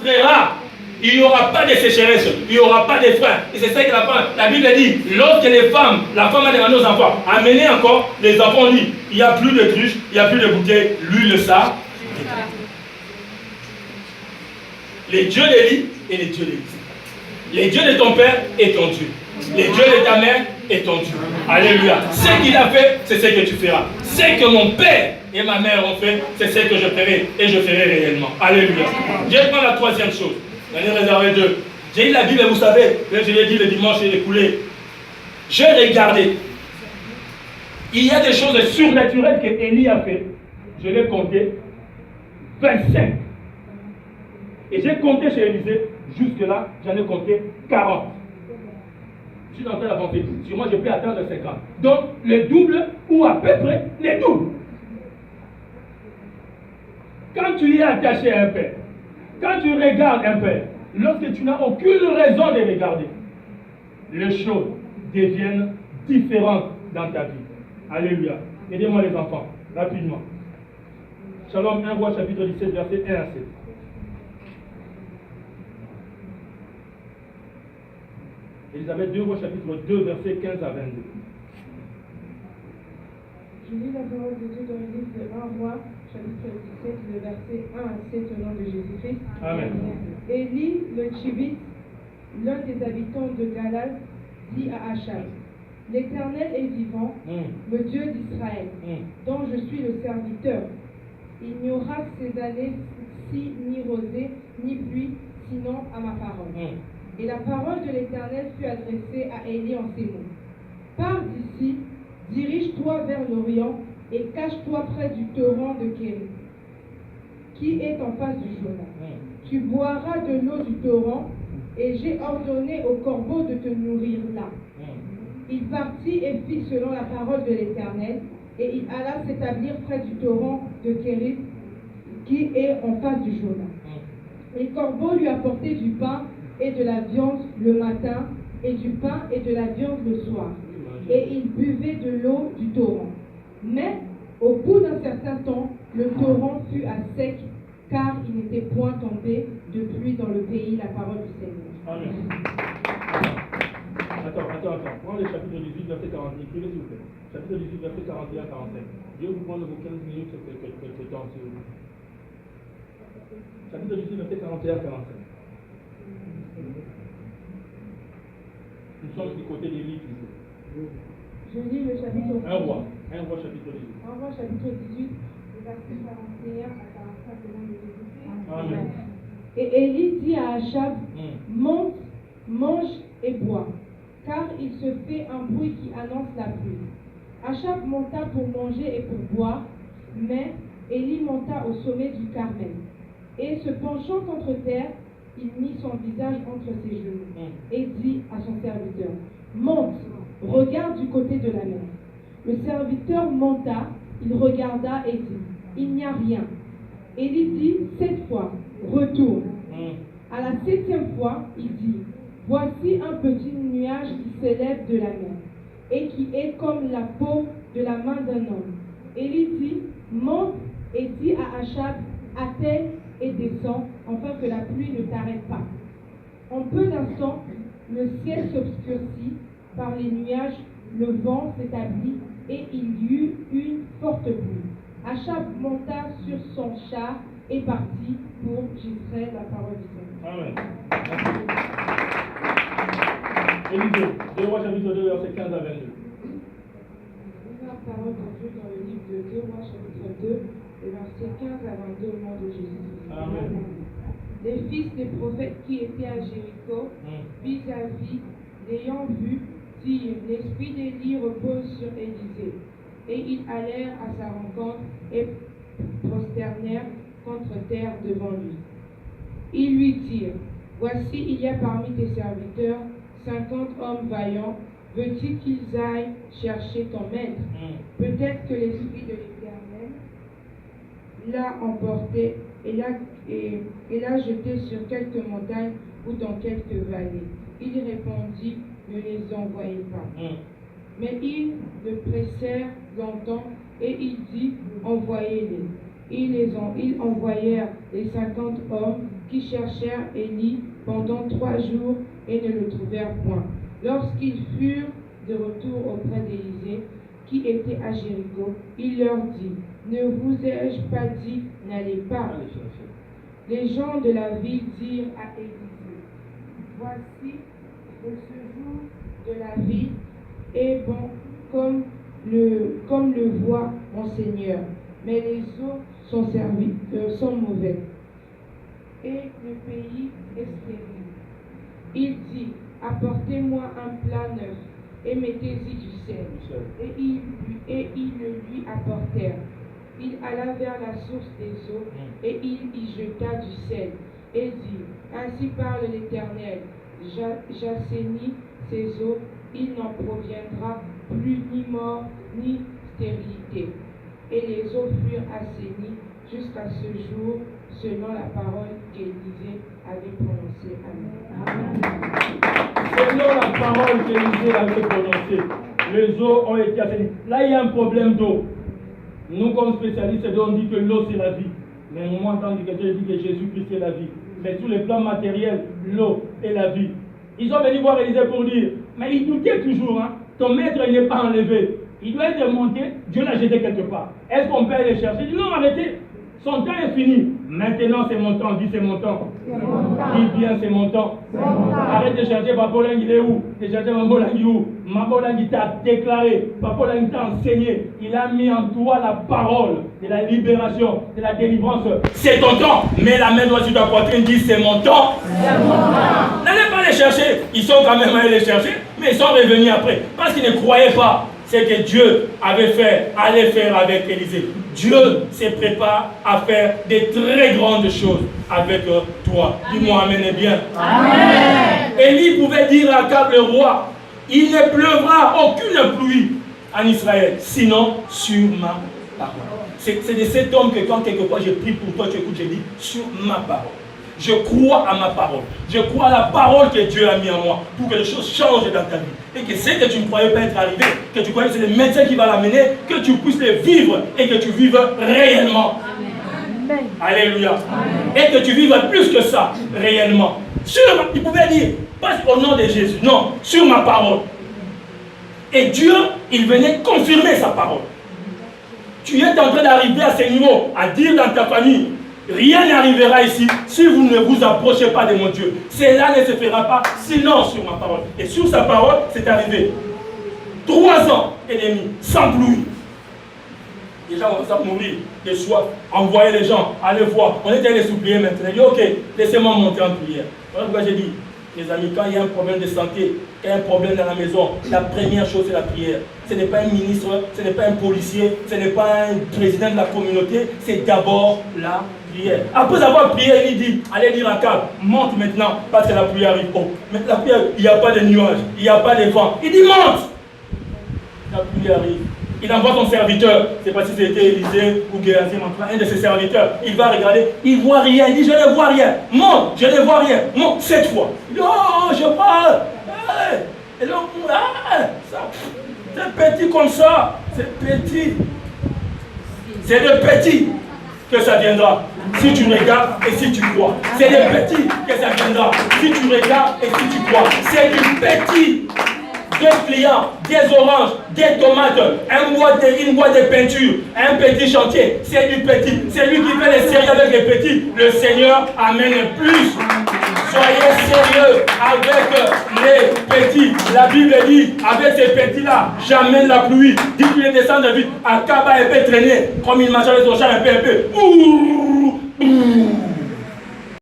frera. Il n'y aura pas de sécheresse, il n'y aura pas de frein. Et c'est ça que la Bible dit. Lorsque la femme a demandé aux enfants, amenez encore, les enfants ont dit, il n'y a plus de cruches, il n'y a plus de bouteilles, l'huile ça. Les dieux d'Élie et les dieux d'Élysée. Les dieux de ton père est ton Dieu. Les dieux de ta mère est ton Dieu. Alléluia. Ce qu'il a fait, c'est ce que tu feras. Ce que mon père et ma mère ont fait, c'est ce que je ferai et je ferai réellement. Alléluia. Je prends la troisième chose. J'en ai réservé deux. J'ai lu la Bible, vous savez, je l'ai dit le dimanche écoulé. J'ai regardé. Il y a des choses surnaturelles que Élie a fait. Je l'ai compté 25. Et j'ai compté chez Élysée, jusque-là, j'en ai compté 40. Je suis en train d'avancer. Sur moi, je peux atteindre 50. Donc, le double, ou à peu près, le double. Quand tu y es attaché à un père, quand tu regardes un père, lorsque tu n'as aucune raison de regarder, les choses deviennent différentes dans ta vie. Alléluia. Aidez-moi les enfants, rapidement. Shalom 1 Roi chapitre 17, verset 1 à 7. Élisabeth 2 Roi chapitre 2, verset 15 à 22. Je lis la parole de Dieu dans le livre de 1 Roi, chapitre 17, le verset 1 à 7 au nom de Jésus-Christ. Amen. Élie, le Tchibite, l'un des habitants de Galad, dit à Achab, l'Éternel est vivant, le Dieu d'Israël, dont je suis le serviteur. Il n'y aura ces années-ci ni rosée, ni pluie, sinon à ma parole. Et la parole de l'Éternel fut adressée à Élie en ces mots. Pars d'ici, dirige-toi vers l'Orient et cache-toi près du torrent de Kérit, qui est en face du Jourdain. Tu boiras de l'eau du torrent, et j'ai ordonné aux corbeaux de te nourrir là. Il partit et fit selon la parole de l'Éternel, et il alla s'établir près du torrent de Kérit, qui est en face du Jourdain. Les corbeaux lui apportaient du pain et de la viande le matin, et du pain et de la viande le soir. Et il buvait de l'eau du torrent. Mais, au bout d'un certain temps, le torrent fut à sec, car il n'était point tombé de pluie dans le pays, la parole du Seigneur. Amen. Attends. Prends le chapitre 18, verset 40. Écrivez s'il vous plaît. Chapitre 18, verset 41 à 45. Je vais vous prendre vos 15 minutes, quelque temps, s'il vous plaît. Chapitre 18, verset 41 à 45. Nous sommes du côté des livres. Je lis le chapitre 18. 1 Roi chapitre 18. 1 Roi chapitre 18, le verset 41 à 45 au nom de Jésus-Christ. Amen. Et Élie dit à Achab, monte, mange et bois, car il se fait un bruit qui annonce la pluie. Achab monta pour manger et pour boire, mais Élie monta au sommet du Carmel. Et se penchant contre terre, il mit son visage entre ses genoux et dit à son serviteur, monte, regarde du côté de la mer. Le serviteur monta, il regarda et dit, il n'y a rien. Élie dit 7 fois, retourne. À la 7e fois, il dit, voici un petit nuage qui s'élève de la mer et qui est comme la peau de la main d'un homme. Élie dit, monte et dit à Achab, attelle et descend, afin que la pluie ne t'arrête pas. En peu d'instants, le ciel s'obscurcit par les nuages, le vent s'établit et il y eut une forte pluie. Achab monta sur son char et partit pour Jezreel, la parole du Seigneur. Amen. Élisée, 2 Rois chapitre 2, verset 15 à 22. La parole de Dieu dans le livre de 2 Rois chapitre 2, les versets 15 à 22 au nom de Jésus. Amen. Les fils des prophètes qui étaient à Jéricho, vis-à-vis, l'ayant vu, dirent, l'esprit d'Élie repose sur Élisée. Et ils allèrent à sa rencontre et prosternèrent contre terre devant lui. Ils lui dirent, voici, il y a parmi tes serviteurs 50 hommes vaillants, veux-tu qu'ils aillent chercher ton maître? Peut-être que l'esprit de l'Éternel l'a emporté et l'a jeté sur quelques montagnes ou dans quelques vallées. Il répondit, ne les envoyez pas. Mais ils le pressèrent longtemps et il dit, envoyez-les. Ils envoyèrent les 50 hommes qui cherchèrent Élie pendant 3 jours et ne le trouvèrent point. Lorsqu'ils furent de retour auprès d'Élisée, qui était à Jéricho, il leur dit, « Ne vous ai-je pas dit, n'allez pas ?» Les gens de la ville dirent à Élisée, « Voici, le séjour de la ville est bon comme le voit mon Seigneur, mais les eaux sont mauvaises, et le pays est stérile. » Il dit, « Apportez-moi un plat neuf, et mettez-y du sel. » Et ils le lui apportèrent. Il alla vers la source des eaux, et il y jeta du sel, et dit, « Ainsi parle l'Éternel, j'assainis ces eaux, il n'en proviendra plus ni mort, ni stérilité. » Et les eaux furent assainies jusqu'à ce jour, selon la parole qu'Élisée avait prononcée. Amen. Selon la parole qu'Élisée avait prononcée, les eaux ont été assainies. Là, il y a un problème d'eau. Nous, comme spécialistes d'eau, on dit que l'eau, c'est la vie. Mais moi, en tant que chrétien, je dis que Jésus-Christ, c'est la vie. Mais sur les plans matériels, l'eau est la vie. Ils sont venus voir Élisée pour dire, mais ils doutaient toujours, hein, ton maître n'est pas enlevé. Il doit être monté, Dieu l'a jeté quelque part. Est-ce qu'on peut aller le chercher? Il dit non, arrêtez. Son temps est fini. Maintenant, c'est mon temps. Dis, c'est mon temps. Dis bien, c'est mon temps. Arrête de chercher Papa Lang, il est où? De chercher Mambo Lang, il est où? Mambo Lang, il t'a déclaré. Papa Lang t'a enseigné. Il a mis en toi la parole de la libération, de la délivrance. C'est ton temps. Mets la main droite sur ta poitrine, dis, c'est mon temps. N'allez pas les chercher. Ils sont quand même allés les chercher, mais ils sont revenus après. Parce qu'ils ne croyaient pas. C'est que Dieu allait faire avec Élisée. Dieu se prépare à faire des très grandes choses avec toi. Dis-moi amen et bien. Amen. Élie pouvait dire à Akab le roi, il ne pleuvra aucune pluie en Israël, sinon sur ma parole. C'est de cet homme que quand quelquefois j'ai pris pour toi, tu écoutes, j'ai dit sur ma parole. Je crois à ma parole. Je crois à la parole que Dieu a mis en moi pour que les choses changent dans ta vie. Et que ce que tu ne croyais pas être arrivé, que tu croyais que c'est le médecin qui va l'amener, que tu puisses le vivre et que tu vives réellement. Amen. Alléluia. Amen. Et que tu vives plus que ça, réellement. Il pouvait dire, pas au nom de Jésus, non, sur ma parole. Et Dieu, il venait confirmer sa parole. Tu es en train d'arriver à ce niveau, à dire dans ta famille, rien n'arrivera ici si vous ne vous approchez pas de mon Dieu. Cela ne se fera pas sinon sur ma parole. Et sur sa parole, c'est arrivé. 3 ans et demi, sans pluie. Les gens vont mourir de soif. Envoyer les gens, aller voir. On était allés supplier maintenant. Il dit, ok, laissez-moi monter en prière. Voilà pourquoi j'ai dit, les amis, quand il y a un problème de santé, quand il y a un problème dans la maison, la première chose, c'est la prière. Ce n'est pas un ministre, ce n'est pas un policier, ce n'est pas un président de la communauté, c'est d'abord la prière. Après avoir prié, il dit, allez dire à Akab, monte maintenant, parce que la pluie arrive. Oh, mais la pluie, il n'y a pas de nuages, il n'y a pas de vent. Il dit, monte. La pluie arrive. Il envoie son serviteur, c'est pas si c'était Élisée ou Géasi, un de ses serviteurs. Il va regarder, il ne voit rien. Il dit, je ne vois rien. Monte, je ne vois rien. Monte 7 fois. Il dit, oh, je parle. Et donc, c'est petit comme ça. C'est petit. C'est de petit que ça viendra. Si tu regardes et si tu crois. C'est de petit que ça viendra. Si tu regardes et si tu crois. C'est du petit. 2 clients, des oranges, des tomates, une boîte de peinture, un petit chantier, c'est du petit. C'est lui qui fait les sérieux avec les petits. Le Seigneur amène plus. Soyez sérieux avec les petits. La Bible dit, avec ces petits-là, j'amène la pluie. Dit qu'il descend de vite. Akab a un peu traîné, comme il marche avec son char un peu.